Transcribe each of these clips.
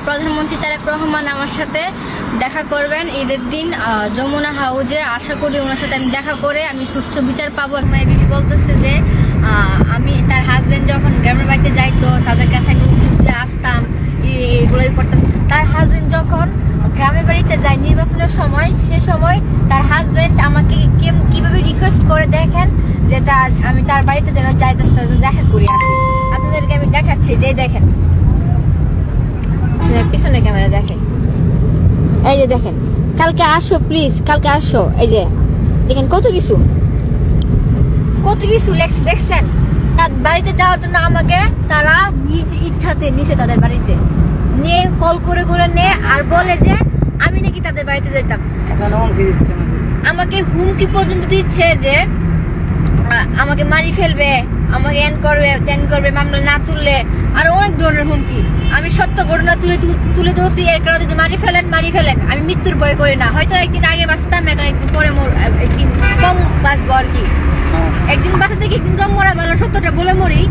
প্রধানমন্ত্রী তারেক রহমান আমার সাথে দেখা করবেন ঈদের দিন যমুনা হাউজে। আশা করি ওনার সাথে আমি দেখা করে আমি সুস্থ বিচার পাবো। বিবি বলতেছে যে আমি তার হাজবেন্ড যখন গ্রামের বাড়িতে যাইতো তাদের কাছে আমি আসতাম, এগুলোই করতাম। তার হাজবেন্ড যখন গ্রামের বাড়িতে যায় নির্বাচনের সময়, সে সময় তার হাজবেন্ড আমাকে কিভাবে রিকোয়েস্ট করে দেখেন যে আমি তার বাড়িতে যেন যাইতে দেখা করি। আপনাদেরকে আমি দেখাচ্ছি, যে দেখেন পিছনের ক্যামেরা দেখেন, এই যে দেখেন, কালকে আসো প্লিজ, কালকে আসো। এই যে দেখেন কত কিছু দেখছেন। তার বাড়িতে যাওয়ার জন্য আমাকে তারা নিজ ইচ্ছাতে নিছে, তাদের বাড়িতে নিয়ে কল করে নে আর বলে যে আমি নাকি তাদের বাড়িতে যেতাম। আমাকে হুমকি পর্যন্ত দিচ্ছে যে আমাকে মারি ফেলবে, আমাকে এন করবে তেন করবে, মামলা না তুললে, আর অনেক ধরনের হুমকি। আমি সত্য ঘটনা তুলে ধরছি, এর কারণে যদি মারি ফেলেন আমি মৃত্যুর ভয় করি না। হয়তো একদিন আগে বাঁচতাম, এখন একদিন পরে একদিন কম বাঁচবো আর কি। একদিন বাঁচা থেকে একদিন কম মরা ভালো, সত্যটা বলে মরি।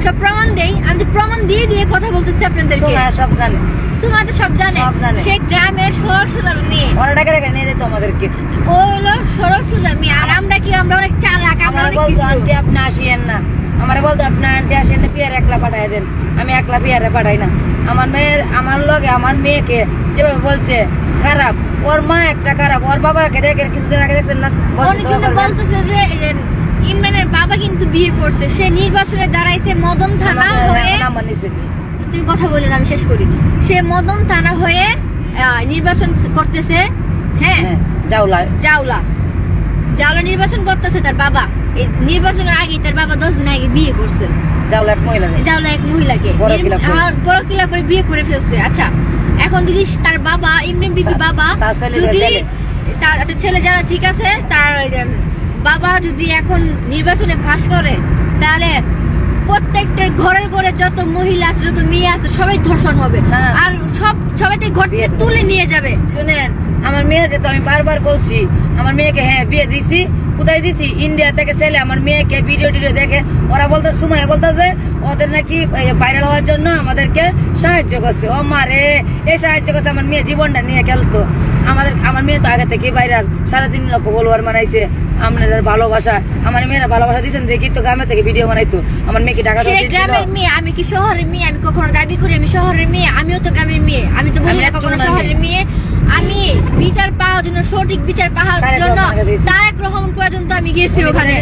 সব প্রমাণ দেই, আমি তো প্রমাণ দিয়ে কথা বলতেছি আপনাদেরকে। সব জানে, তোমার তো সব জানে। সে গ্রামের সরসোজা মেয়ে, ওরা ডাকে নিয়ে যেত আমাদেরকে। ও হলো সরসোজা মেয়ে, আর আমরা কি, আমরা অনেক চালাক। আমরা অনেক কিছু। আন্টি আপনি আসিয়েন না, আমারে বলতো আপনি আন্টি আসেন না, পিয়ারে একলা পাঠাই দেন। আমি একলা পিয়ারে পাঠাই না। আমার লগে আমার মেয়েকে যেভাবে বলছে খারাপ, ওর মা একটা খারাপ, ওর বাবাকে দেখে কিছুদিন আগে দেখছেন না, অনেকজন বলতেছে যে ইমরানের বাবা কিন্তু বিয়ে করছে, সে নির্বাচনে দাঁড়াইছে মদন থানা হয়ে। তুমি কথা বললেন, আমি শেষ করি। সে মদন থানা হয়ে নির্বাচন করতেছে। হ্যাঁ, জাউলা নির্বাচন করতেছে তার বাবা। এই নির্বাচনের আগে তার বাবা 10 দিন আগে বিয়ে করছে। জাউলা এক মহিলাকে বড় কিলা করে বিয়ে করে ফেলছে। আচ্ছা, এখন যদি তার বাবা ইমরান বিবি বাবা যদি তার ছেলে যারা ঠিক আছে, তার বাবা যদি এখন নির্বাচনে ফাঁস করে, তাহলে প্রত্যেকটা ঘরে যত মহিলা আছে, যত মেয়ে আছে, সবাই ধর্ষণ হবে, আর সবাইকে ঘর থেকে তুলে নিয়ে যাবে। শুনেন, আমার মেয়েকে তো আমি বারবার বলছি, আমার মেয়েকে বিয়ে দিছি। কোথায় দিছি? ইন্ডিয়া থেকে ছেলে আমার মেয়েকে ভিডিও দেখে ওরা বলতে সময় বলতেছে ওদের নাকি ভাইরাল হওয়ার জন্য আমাদেরকে সাহায্য করছে। ও মারে, এই সাহায্য করছে, আমার মেয়ে জীবনটা নিয়ে খেলতো। আমার মেয়ে তো আগে থেকে ভাইরাল, 3.5 লক্ষ ফলোয়ার বানাইছে। আপনাদের ভালোবাসা, আমার মেয়েরা ভালোবাসা দিচ্ছেন দেখি তো গ্রামে থেকে ভিডিও বানাইতো। আমার মেয়েকে ঢাকা গ্রামের মেয়ে, আমি কি শহরের মেয়ে? আমি কখনো দাবি করি আমি শহরের মেয়ে? আমিও তো গ্রামের মেয়ে, আমি তো বলি না কখনো শহরের মেয়ে। আমি বিচার পাওয়ার জন্য, সঠিক বিচার পাওয়ার জন্য তারেক রহমান পর্যন্ত আমি গেছি ওখানে।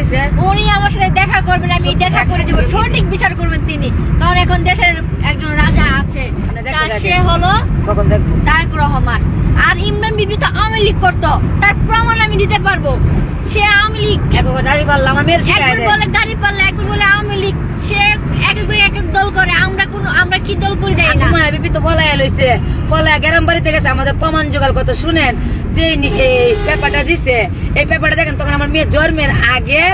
উনি আমার সাথে দেখা করবেন, আমি দেখা করে দেবো, সঠিক বিচার করবেন তিনি। কারণ এখন দেশের একজন রাজা আছে, সে হলো তারেক রহমান। আর ইমরান বিবি তো আওয়ামী লীগ করতো, তার প্রমাণ আমি দিতে পারবো। সে আওয়ামী লীগ একবার দাঁড়িয়ে পারলাম, একবার বলে দাঁড়িয়ে পারলে, একবার বলে আওয়ামী লীগ। সে এক দল করে, আমরা কি দল করে যাই না। বিবি তো বলাই লইছে, বলা গ্রাম বাড়িতে গেছে, আমাদের প্রমাণ জোগাড় করতে। শুনেন, যে এই পেপারটা দিছে, এই পেপারটা দেখেন, তখন আমার মেয়ে জন্মের আগের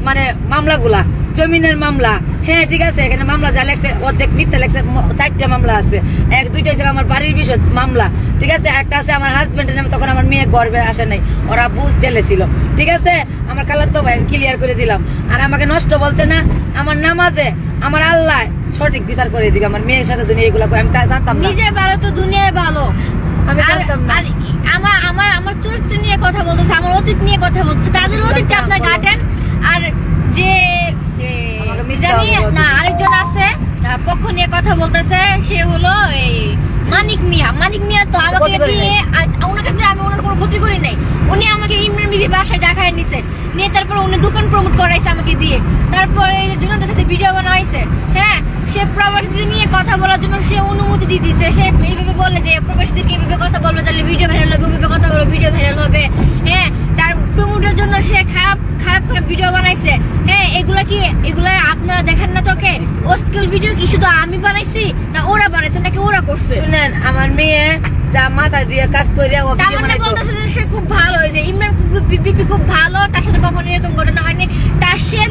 মানে মামলাগুলা, জমিনের মামলা। হ্যাঁ ঠিক আছে, এখানে মামলা যা লেগছে অর্ধেক মিথ্যা লেগছে, 4টা মামলা আছে। 1-2টা ছিল আমার বাড়ির বিষয় মামলা, ঠিক আছে। একটা আছে আমার হাজবেন্ডের নামে, তখন আমার মেয়ে গর্বে আসে নাই, ওরা বুঝ জেলে ছিল, ঠিক আছে। আমার কালার তো ভাই ক্লিয়ার করে দিলাম। আর আমাকে নষ্ট বলছে না, আমার নামাজে আমার আল্লাহ সঠিক বিচার করে দিবে। আমার মেয়ের সাথে দুনিয়া এগুলা করে আমি জানতাম না। নিজে ভালো তো দুনিয়ায় ভালো, আমি জানতাম না। আমার চরিত্র নিয়ে কথা বলতেছে, আমার অতীত নিয়ে কথা বলতেছে, তাদের অতীতটা আপনার গার্ডেন। আর যে জানি না, আরেকজন আছে পক্ষ নিয়ে কথা বলতেছে, সে হলো এই মানিক মিয়া। তো আমাকে দিয়ে, ওনাকে দিয়ে আমি ওনার কোনো ক্ষতি করি নাই। উনি আমাকে ইমরান বিবি বাসায় দেখায় নিছে, নিয়ে তারপর উনি দোকান প্রমোট করাইছে আমাকে দিয়ে। তারপরে জুনাদের সাথে ভিডিও বানাইছে। হ্যাঁ, সে প্রবাসীদের নিয়ে কথা বলার জন্য সে অনুমতি দিয়ে দিছে। সে এইভাবে বলে যে প্রবাসীদেরকে এইভাবে কথা বলবে, তাহলে ভিডিও ভাইরাল হবে, এইভাবে কথা বলবে, ভিডিও ভাইরাল হবে। হ্যাঁ, তার প্রমোটের জন্য সে খারাপ করে ভিডিও বানাইছে। হ্যাঁ, এগুলা আপনারা দেখেন না চোখে? অশ্লীল ভিডিও কি শুধু আমি বানাইছি, না ওরা বানাইছে, নাকি ওরা করছে? শুনেন, আমার মেয়ে যা মাথা দিয়ে কাজ করে বলতেছে যে সে খুব ভালো, যে ইমরান বিবি খুব ভালো, তার সাথে কখনো এরকম ঘটনা হয়নি।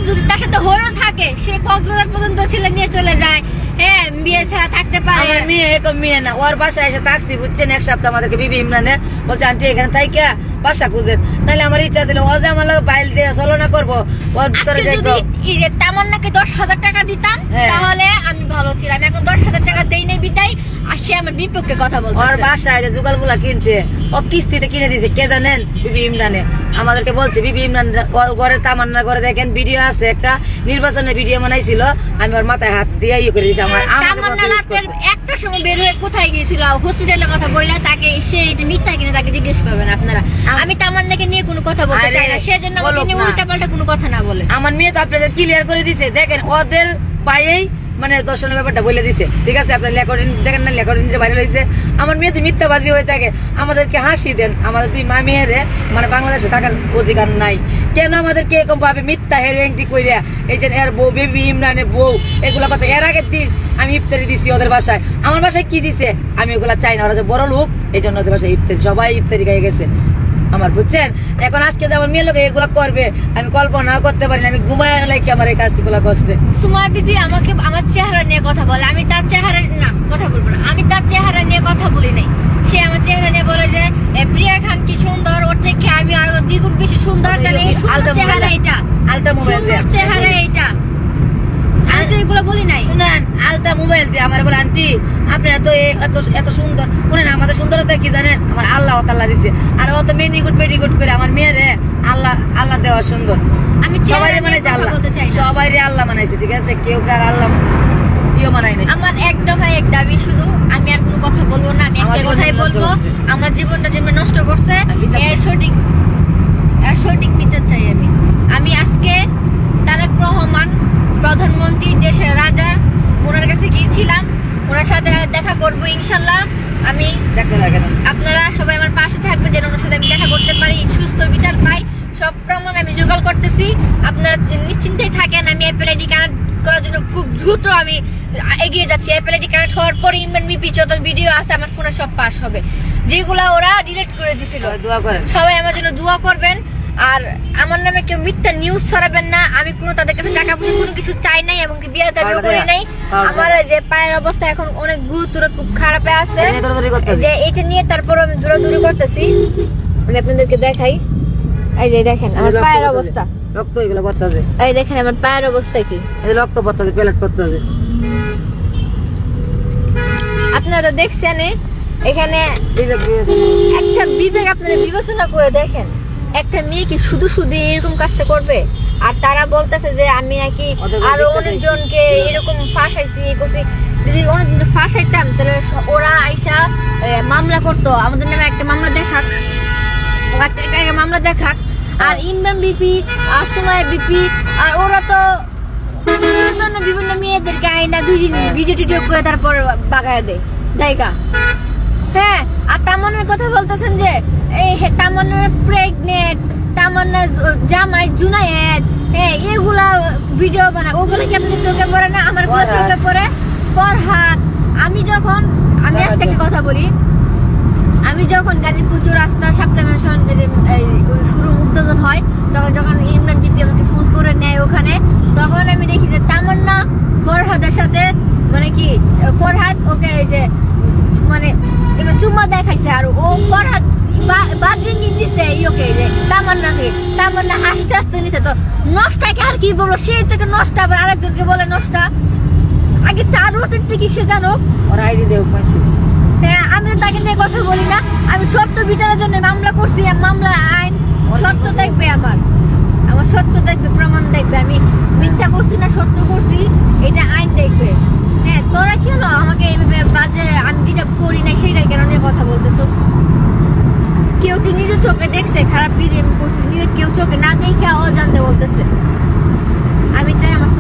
যদি তার সাথে হয়েও থাকে, সে কক্সবাজার পর্যন্ত ছেলে নিয়ে চলে যায়। হ্যাঁ, বিয়ে ছাড়া থাকতে পারে। আমার মেয়ে এরকম মেয়ে না, ওর বাসায় এসে থাকছি বুঝছেন, 1 সপ্তাহ আমাদেরকে বিবি ইমরানে বলছে আন্টি এখানে থাইকা বাসা খুঁজেন, নাহলে আমার ইচ্ছা ছিল ও যে আমার বাইল দিয়ে চলনা করবো। তামান্নাকে 10,000 টাকা দিতাম, তাহলে আমি ভালো ছিলাম। এখন 10,000 টাকা দেই নাই বিদায়, আর সে আমার বিপক্ষে কথা ওর বলতেছে। বাসায় যে জুগালগুলা কিনছে ও কিস্তিতে কিনে দিয়েছে কে জানেন? বিবি ইমরানে আমাদেরকে বলছে। বিবি ইমরান ঘরে তামান্নার ঘরে দেখেন ভিডিও আছে, একটা নির্বাচনের ভিডিও বানাইছিল, আমি ওর মাথায় হাত দিয়ে ইয়ে করে দিয়েছি। তামান্না রাতের একটা সময় বের হয়ে কোথায় গিয়েছিল হসপিটালের কথা বললে তাকে সে এটা মিথ্যা কিনে তাকে জিজ্ঞেস করবেন আপনারা। আমি তামান্নাকে নিয়ে কোনো কথা বলতে চাই না, সেজন্য আমাকে নিয়ে উল্টাপাল্টা কোনো কথা না বলে। আমার মেয়ে তো আপনাদের ক্লিয়ার করে দিছে, দেখেন ওদের পায়েই মানে দর্শনের ব্যাপারটা বলে দিছে। ঠিক আছে, আপনার রেকর্ডিং দেখেন না, রেকর্ডিং যে ভাইরাল হয়েছে। আমার মেয়ে তো মিথ্যাবাজি হয়ে থাকে, আমাদেরকে হাসি দেন। আমাদের দুই মা মেয়েরে মানে বাংলাদেশে থাকার অধিকার নাই কেন? আমাদেরকে এরকম ভাবে মিথ্যা হেরেন্টি কইরা এই যে এর বউ বেবি ইমরানের বউ এগুলা কথা। এর আগের দিন আমি ইফতারি দিছি ওদের বাসায়। আমার বাসায় কি দিছে আমি ওগুলা চাই না, ওরা যে বড় লোক এই জন্য ওদের বাসায় ইফতারি, সবাই ইফতারি খেয়ে গেছে আমার, বুঝছেন? এখন আজকে যে আমার মেয়ে লোক এগুলো করবে আমি কল্পনা করতে পারি না। আমি ঘুমায় লাইকি আমার এই কাজগুলো করছে। সুমা বিবি আমাকে আমার চেহারা নিয়ে কথা বলে, আমি তার চেহারা না কথা বলবো না, আমি তার চেহারা নিয়ে কথা বলি নাই। সে আমার চেহারা নিয়ে বলে যে প্রিয়া খান কি সুন্দর, ওর থেকে আমি আরো দ্বিগুণ বেশি সুন্দর। তাহলে এই সুন্দর চেহারা এটা, আলটা মোবাইল সুন্দর চেহারা এটা, আমি তো এগুলো বলি নাই। শুনেন, আলটা মোবাইল দিয়ে আমার বলে আন্টি আপনারা তো এত সুন্দর। শুনেন আমাদের সুন্দরতা কি জানেন? আমার আল্লাহ তাআলা দিছে। আর অত মেডিগুড করে আমার মেয়েরে আল্লাহ দেওয়া সুন্দর। আমি সবাই চেহারা নিয়ে কথা বলতে চাই না। সবাই আল্লাহ বানাইছে, ঠিক আছে? কেউ কার আল্লাহ ইয়ে বানাই নাই। আমার এক দফায় এক দাবি শুধু, আমি আর কোনো কথা বলবো না। আমি একটা কথাই বলবো, আমার জীবনটা যেমন নষ্ট করছে এর সঠিক বিচার চাই আমি। আমি আজকে তারেক রহমান প্রধানমন্ত্রী, দেশের রাজা, ওনার কাছে গিয়েছিলাম, ওনার সাথে দেখা করবো ইনশাল্লাহ। আমি আপনারা সবাই আমার পাশে থাকবে যেন ওনার সাথে আমি দেখা করতে পারি, সুস্থ বিচার পাই। সব প্রমাণ আমি জোগাড় করতেছি, আপনারা নিশ্চিন্তেই থাকেন। আমি অ্যাপেল আইডি কানেক্ট করার জন্য খুব দ্রুত আমি এগিয়ে যাচ্ছি। অ্যাপেল আইডি কানেক্ট হওয়ার পর ইমরান বিপি যত ভিডিও আছে আমার ফোনে সব পাস হবে, যেগুলো ওরা ডিলিট করে দিছিল। দোয়া করেন, সবাই আমার জন্য দোয়া করবেন। আর আমার নামে কেউ মিথ্যা নিউজ ছড়াবেন না। আমি কোনো তাদের কাছে টাকা পয়সা কোনো কিছু চাই নাই এবং বিয়ের দাবিও করি নাই। আমার যে পায়ের অবস্থা এখন অনেক গুরুতর, খুব খারাপে আছে, যে এটা নিয়ে তারপর আমি দৌড়াদৌড়ি করতেছি। আমি আপনাদেরকে দেখাই, এই যে দেখেন আমার পায়ের অবস্থা, রক্ত এগুলো পড়তেছে। এই দেখেন আমার পায়ের অবস্থা কি, এই রক্ত পড়তেছে, প্লেট পড়তেছে। আপনারা তো দেখছেন এখানে একটা বিবেক, আপনারা বিবেচনা করে দেখেন একটা মেয়ে কি শুধু এরকম কাজটা করবে? আর তারা বলতেছে যে আমি নাকি আরো অনেকজনকে এরকম ফাঁসাইছি করছি। যদি অনেকজন ফাঁসাইতাম তাহলে ওরা আইসা মামলা করতো, আমাদের নামে একটা মামলা দেখাক, একটা মামলা দেখাক। আর ইমরান বিপি আর সুমাইয়া বিপি আর ওরা তো বিভিন্ন মেয়েদেরকে আইনা 2 দিন ভিডিও টিডিও করে তারপর বাগায় দেয় জায়গা। হ্যাঁ, আর তামান্নার কথা বলতেছেন যে এই তামান্না প্রেগনেন্ট, তামান্না জামাই জুনায়েদ, হ্যাঁ এগুলা ভিডিও বানায়, ওগুলো কি আপনাদের চোখে পড়ে না? আমার গুলো চোখে পড়ে। ফরহাদ, আমি আজকে একটা কথা বলি, আমি যখন গাজীপুর রাস্তা সাপ্তাহ মেনশন শুরু উদ্বোধন হয়, তখন যখন ইমরান বিপি আমাকে ফোন করে নেয় ওখানে, তখন আমি দেখি যে তামান্না ফরহাদের সাথে মানে কি ফরহাদ ওকে এই যে মানে এবার চুম্মা দেখাইছে, আর ও ফরহাদ বাদরিঙ্গি দিছে ইয়োকে যে তামান্না আস্তে আস্তে নিছে। তো নষ্টাকে আর কি বলবো, সেই থেকে নষ্টা আবার আরেকজনকে বলে নষ্টা। আগে তার রোটের থেকে সে জানো ওর আইডি দেও পাইছি। হ্যাঁ, আমি তাকে নিয়ে কথা বলি না। আমি সত্য বিচারের জন্য মামলা করছি, মামলার আইন সত্য দেখবে, আমার সত্য দেখবে, প্রমাণ দেখবে। আমি মিথ্যা করছি না সত্য করছি এটা আইন দেখবে। হ্যাঁ, তোরা কেন আমাকে এইভাবে বাজে, আমি যেটা করি না সেটাই কেন নিয়ে কথা বলতেছো? কেউ কি নিজের চোখে দেখছে খারাপ ভিডিও আমি করছি? নিজে কেউ চোখে না দেখে অজান্তে বলতেছে। আমি চাই আমার